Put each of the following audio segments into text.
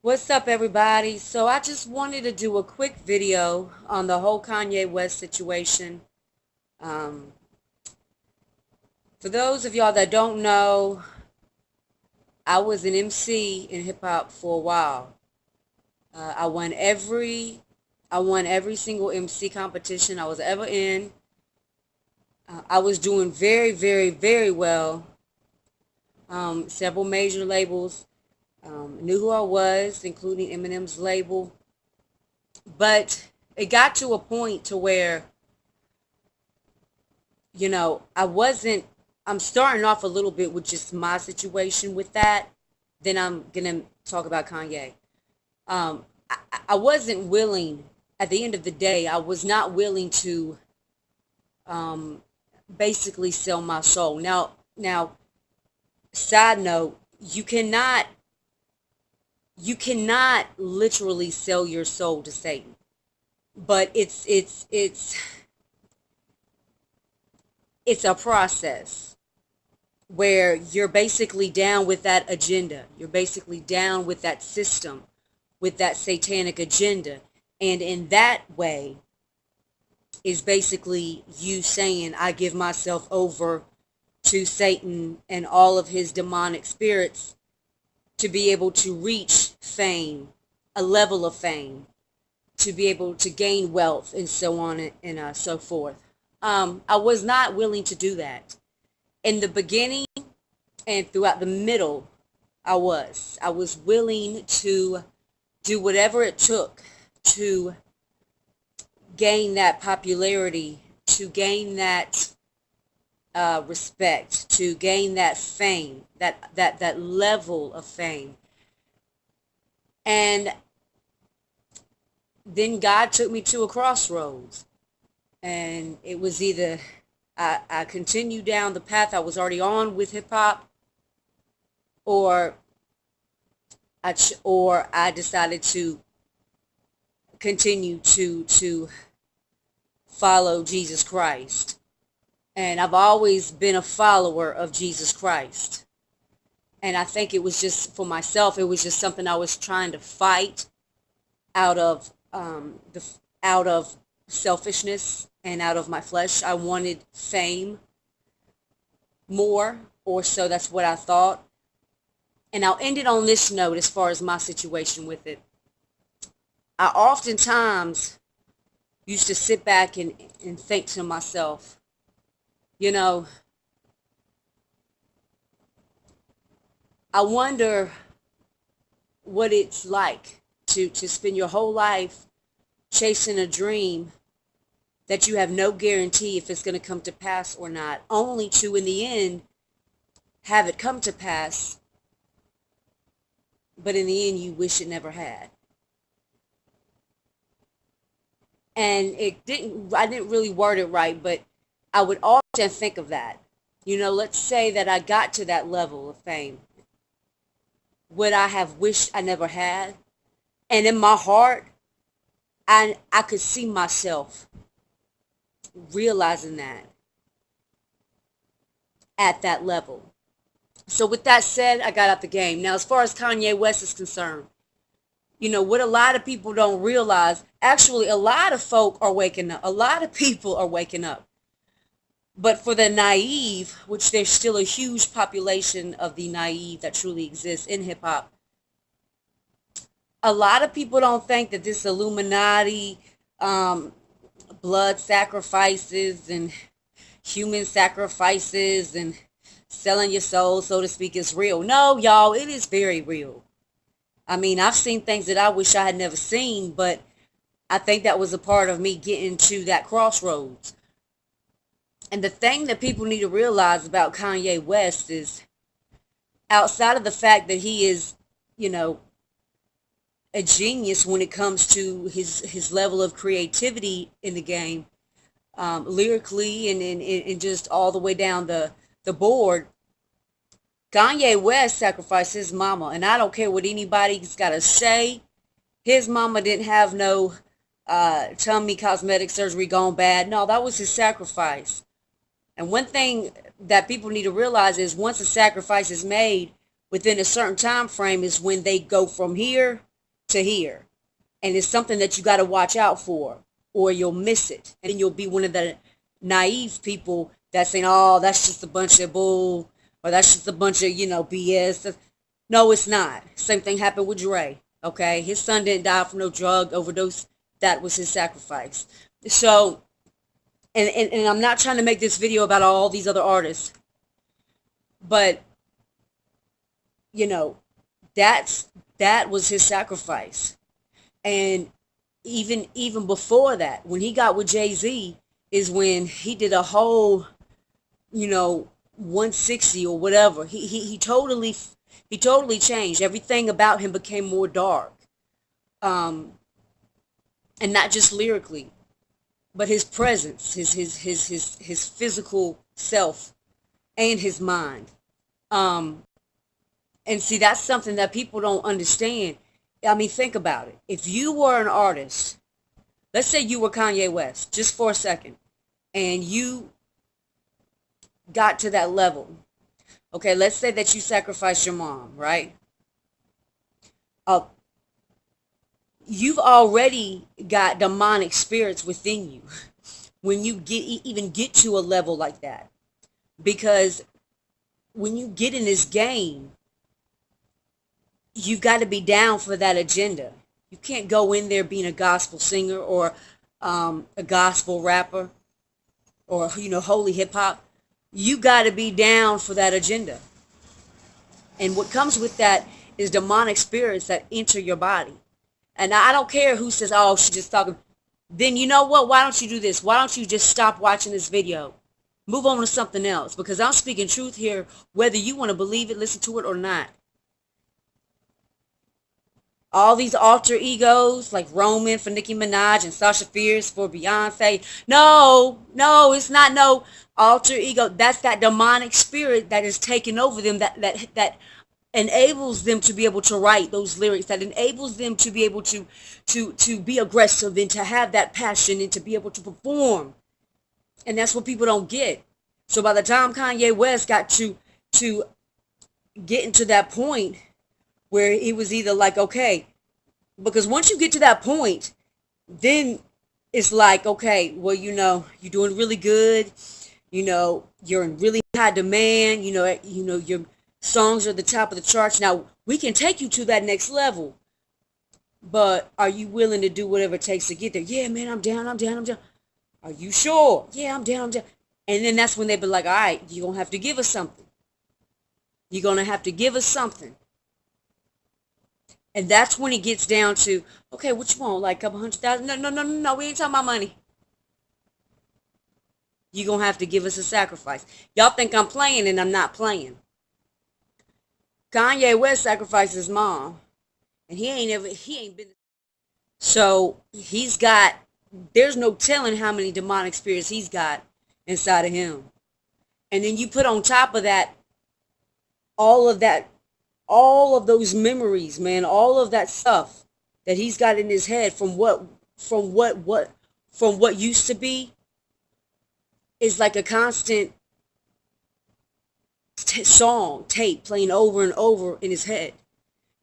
What's up, everybody? So I just wanted to do a quick video on the whole Kanye West situation. Um, for those of y'all that don't know, I was an MC in hip hop for a while. I won every single MC competition I was ever in. I was doing very, very, very well. Several major labels knew who I was, including Eminem's label. But it got to a point to where I'm starting off a little bit with just my situation with that. Then I'm going to talk about Kanye. I wasn't willing, at the end of the day, I was not willing to um, basically sell my soul. Now, side note, you cannot literally sell your soul to Satan. But it's a process where you're basically down with that agenda. You're basically down with that system, with that satanic agenda. And in that way is basically you saying, I give myself over to Satan and all of his demonic spirits to be able to reach fame, a level of fame, to be able to gain wealth and so on and so forth. I was not willing to do that. In the beginning and throughout the middle, I was willing to do whatever it took to gain that popularity, to gain that respect, to gain that fame, that level of fame. And then God took me to a crossroads. And it was either I continued down the path I was already on with hip hop, or I decided to continue to follow Jesus Christ. And I've always been a follower of Jesus Christ. And I think it was just for myself, it was just something I was trying to fight out of out of selfishness and out of my flesh. I wanted fame more, or so that's what I thought. And I'll end it on this note as far as my situation with it. I oftentimes used to sit back and think to myself, you know, I wonder what it's like to spend your whole life chasing a dream that you have no guarantee if it's going to come to pass or not, only to, in the end, have it come to pass, but in the end, you wish it never had. And I didn't really word it right, but I would often think of that. Let's say that I got to that level of fame. Would I have wished I never had? And in my heart, I could see myself realizing that at that level. So with that said, I got out the game. Now, as far as Kanye West is concerned, what a lot of people don't realize, actually, a lot of folk are waking up. A lot of people are waking up. But for the naive, which there's still a huge population of the naive that truly exists in hip hop, a lot of people don't think that this illuminati, blood sacrifices and human sacrifices and selling your soul, so to speak, is real. No, y'all, it is very real. I mean, I've seen things that I wish I had never seen, but I think that was a part of me getting to that crossroads. And the thing that people need to realize about Kanye West is, outside of the fact that he is, a genius when it comes to his level of creativity in the game, lyrically and just all the way down the board, Kanye West sacrificed his mama. And I don't care what anybody's got to say. His mama didn't have no tummy cosmetic surgery gone bad. No, that was his sacrifice. And one thing that people need to realize is once a sacrifice is made within a certain time frame is when they go from here to hear. And it's something that you got to watch out for, or you'll miss it. And you'll be one of the naive people that's saying, oh, that's just a bunch of bull, or that's just a bunch of, BS. No, it's not. Same thing happened with Dre, okay? His son didn't die from no drug overdose. That was his sacrifice. So, and I'm not trying to make this video about all these other artists, but, that was his sacrifice. And even before that, when he got with Jay-Z, is when he did a whole, 160 or whatever. He totally changed. Everything about him became more dark. And not just lyrically, but his presence, his physical self, and his mind. And see, that's something that people don't understand. I mean, think about it. If you were an artist, let's say you were Kanye West, just for a second, and you got to that level. Okay, let's say that you sacrificed your mom, right? You've already got demonic spirits within you when you even get to a level like that. Because when you get in this game, you got to be down for that agenda. You can't go in there being a gospel singer or a gospel rapper or, holy hip hop. You got to be down for that agenda. And what comes with that is demonic spirits that enter your body. And I don't care who says, oh, she's just talking. Then you know what? Why don't you do this? Why don't you just stop watching this video? Move on to something else. Because I'm speaking truth here, whether you want to believe it, listen to it, or not. All these alter egos like Roman for Nicki Minaj and Sasha Fierce for Beyonce. No, it's not no alter ego. That's that demonic spirit that is taking over them, that enables them to be able to write those lyrics, that enables them to be able to be aggressive and to have that passion and to be able to perform. And that's what people don't get. So by the time Kanye West got to get into that point where it was either like, okay, because once you get to that point, then it's like, okay, well, you're doing really good, you're in really high demand, your songs are at the top of the charts. Now, we can take you to that next level, but are you willing to do whatever it takes to get there? Yeah, man, I'm down. Are you sure? Yeah, I'm down. And then that's when they be like, all right, you're going to have to give us something. You're going to have to give us something. And that's when it gets down to, okay, what you want? Like a couple $100,000? No, we ain't talking about money. You're going to have to give us a sacrifice. Y'all think I'm playing, and I'm not playing. Kanye West sacrificed his mom. And he ain't been. So there's no telling how many demonic spirits he's got inside of him. And then you put on top of that, all of those memories, man, all of that stuff that he's got in his head from what used to be, is like a constant song tape playing over and over in his head.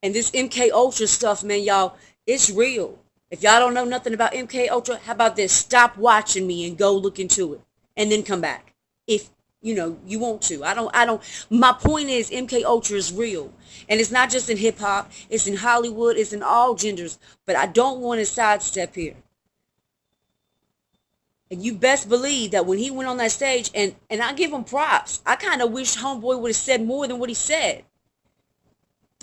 And this MK Ultra stuff, man, y'all, it's real. If y'all don't know nothing about MK Ultra, how about this? Stop watching me and go look into it, and then come back if you want to. I don't. My point is, MK Ultra is real, and it's not just in hip hop. It's in Hollywood. It's in all genders. But I don't want to sidestep here. And you best believe that when he went on that stage, and I give him props. I kind of wish Homeboy would have said more than what he said.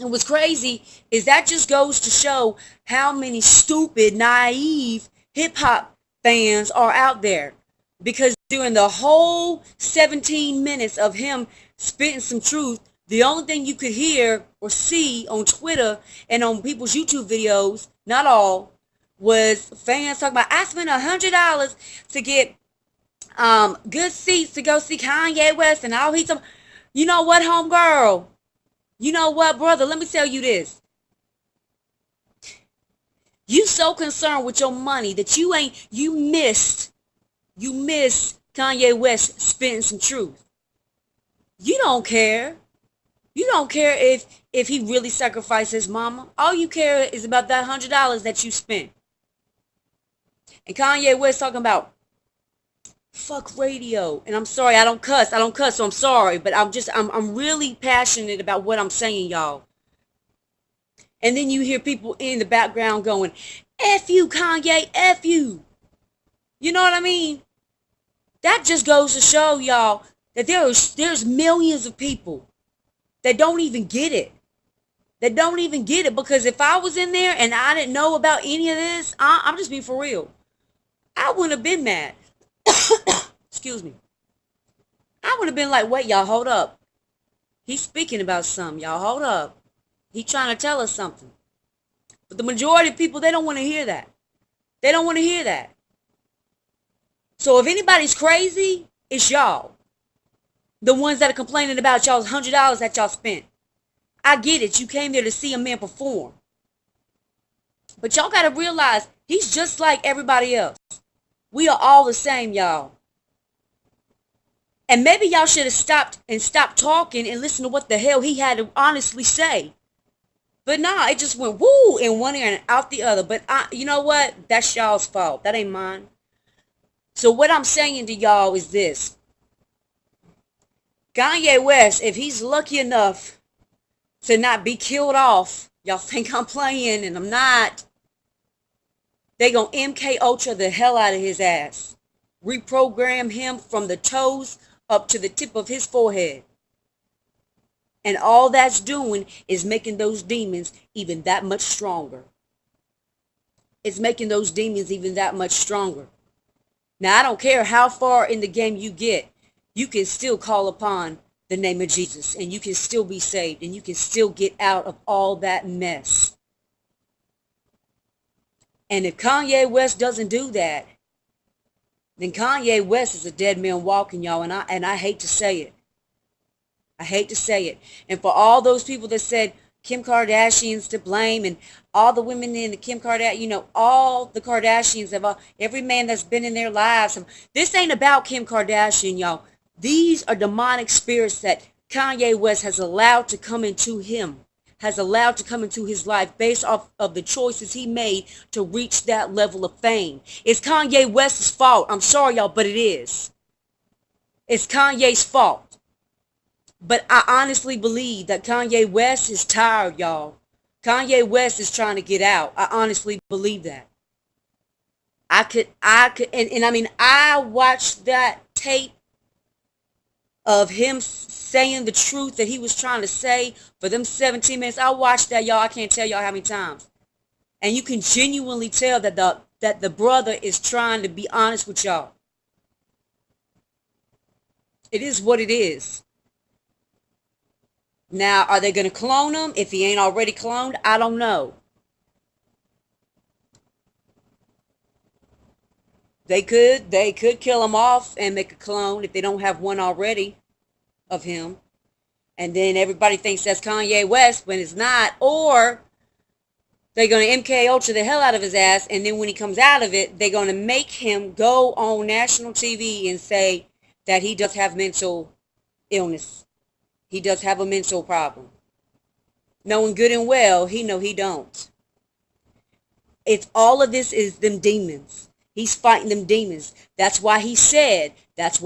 And what's crazy is that just goes to show how many stupid, naive hip-hop fans are out there. Because during the whole 17 minutes of him spitting some truth, the only thing you could hear or see on Twitter and on people's YouTube videos, not all, was fans talking about, I spent $100 to get good seats to go see Kanye West and all he's. You know what, homegirl? You know what, brother? Let me tell you this. You so concerned with your money that you missed Kanye West spitting some truth. You don't care. You don't care if he really sacrificed his mama. All you care is about that $100 that you spent. And Kanye West talking about fuck radio. And I'm sorry, I don't cuss, so I'm sorry, but I'm really passionate about what I'm saying, y'all. And then you hear people in the background going, F you, Kanye, F you. You know what I mean? That just goes to show y'all that there's millions of people that don't even get it. That don't even get it, because if I was in there and I didn't know about any of this, I'm just being for real. I wouldn't have been mad. Excuse me. I would have been like, wait, y'all, hold up. He's speaking about something, y'all. Hold up. He's trying to tell us something. But the majority of people, they don't want to hear that. They don't want to hear that. So if anybody's crazy, it's y'all. The ones that are complaining about y'all's $100 that y'all spent. I get it. You came there to see a man perform. But y'all got to realize he's just like everybody else. We are all the same, y'all. And maybe y'all should have stopped talking and listened to what the hell he had to honestly say. But nah, it just went woo in one ear and out the other. But you know what? That's y'all's fault. That ain't mine. So what I'm saying to y'all is this. Kanye West, if he's lucky enough to not be killed off, y'all think I'm playing, and I'm not. They gonna MK Ultra the hell out of his ass. Reprogram him from the toes up to the tip of his forehead. And all that's doing is making those demons even that much stronger. It's making those demons even that much stronger. Now, I don't care how far in the game you get, you can still call upon the name of Jesus, and you can still be saved, and you can still get out of all that mess. And if Kanye West doesn't do that, then Kanye West is a dead man walking, y'all, and I hate to say it. I hate to say it. And for all those people that said Kim Kardashian's to blame, and all the women in the Kim Kardashian, all the Kardashians, every man that's been in their lives. This ain't about Kim Kardashian, y'all. These are demonic spirits that Kanye West has allowed to come into him, has allowed to come into his life based off of the choices he made to reach that level of fame. It's Kanye West's fault. I'm sorry, y'all, but it is. It's Kanye's fault. But I honestly believe that Kanye West is tired, y'all. Kanye West is trying to get out. I honestly believe that. And I mean, I watched that tape of him saying the truth that he was trying to say for them 17 minutes. I watched that, y'all. I can't tell y'all how many times. And you can genuinely tell that the brother is trying to be honest with y'all. It is what it is. Now, are they going to clone him if he ain't already cloned? I don't know. They could kill him off and make a clone if they don't have one already of him. And then everybody thinks that's Kanye West when it's not. Or they're going to MK Ultra the hell out of his ass, and then when he comes out of it, they're going to make him go on national TV and say that he does have mental illness. He does have a mental problem. Knowing good and well, he know he don't. It's all of this is them demons. He's fighting them demons. That's why he said that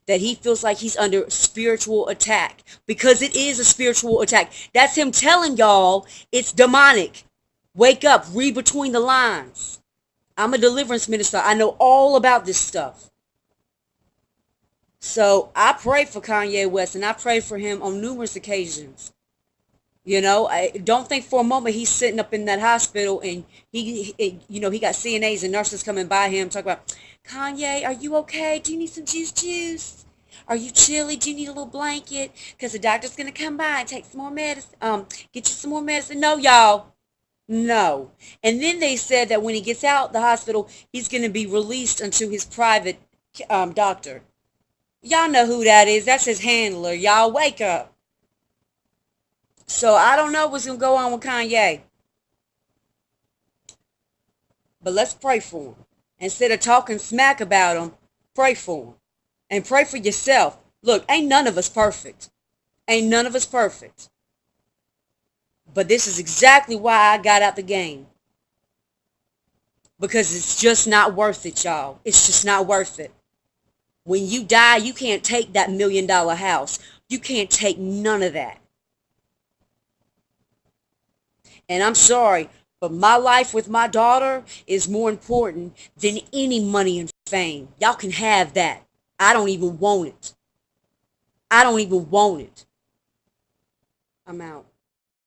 he feels like he's under spiritual attack. Because it is a spiritual attack. That's him telling y'all it's demonic. Wake up, read between the lines. I'm a deliverance minister. I know all about this stuff. So I pray for Kanye West, and I pray for him on numerous occasions. You know, I don't think for a moment he's sitting up in that hospital and he got CNAs and nurses coming by him talking about, Kanye, are you okay? Do you need some juice? Are you chilly? Do you need a little blanket? Because the doctor's going to come by and take some more medicine. Get you some more medicine. No, y'all. No. And then they said that when he gets out the hospital, he's going to be released unto his private doctor. Y'all know who that is. That's his handler. Y'all wake up. So I don't know what's going to go on with Kanye. But let's pray for him. Instead of talking smack about him, pray for him. And pray for yourself. Look, ain't none of us perfect. Ain't none of us perfect. But this is exactly why I got out the game. Because it's just not worth it, y'all. It's just not worth it. When you die, you can't take that $1 million house. You can't take none of that. And I'm sorry, but my life with my daughter is more important than any money and fame. Y'all can have that. I don't even want it. I don't even want it. I'm out.